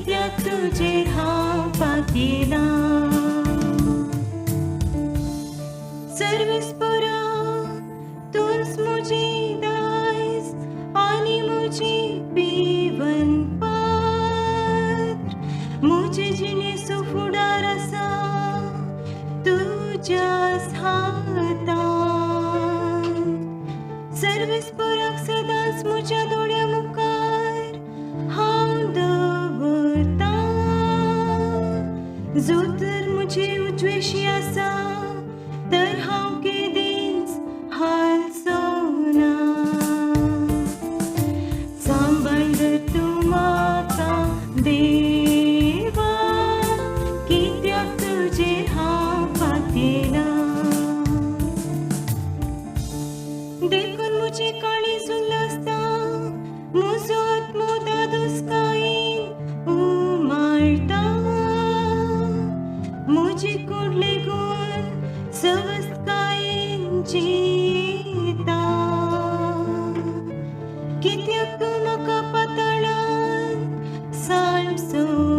कित्याक तुजेर हांव पातयेला. सर्वेस्परा तूंच म्हजी दायज आनी म्हजी पिवनपात्र. म्हजे जिणेचो फुडार आसा तुज्याच हातांत. सर्वेस्पराक सदांच म्हज्या दोळ्या मुखार हांव दवरतां. जो तर म्हजे उजवेशी आसा तर हांव केदींच हालचो ना. सांबाळ धर तूं म्हाका देवा, कित्याक तुजेर हांव पातयेला. देखून म्हजी काळीज उल्लसता, म्हजो आत्मो दादोसकायेन उमाळटा. म्हजी कूड लेगून सवस्थकायेन जियेता. कित्याक तूं म्हाका पाताळांत साळसोनाय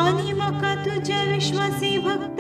आनी म्हाका तुज्या विश्वासी भक्ती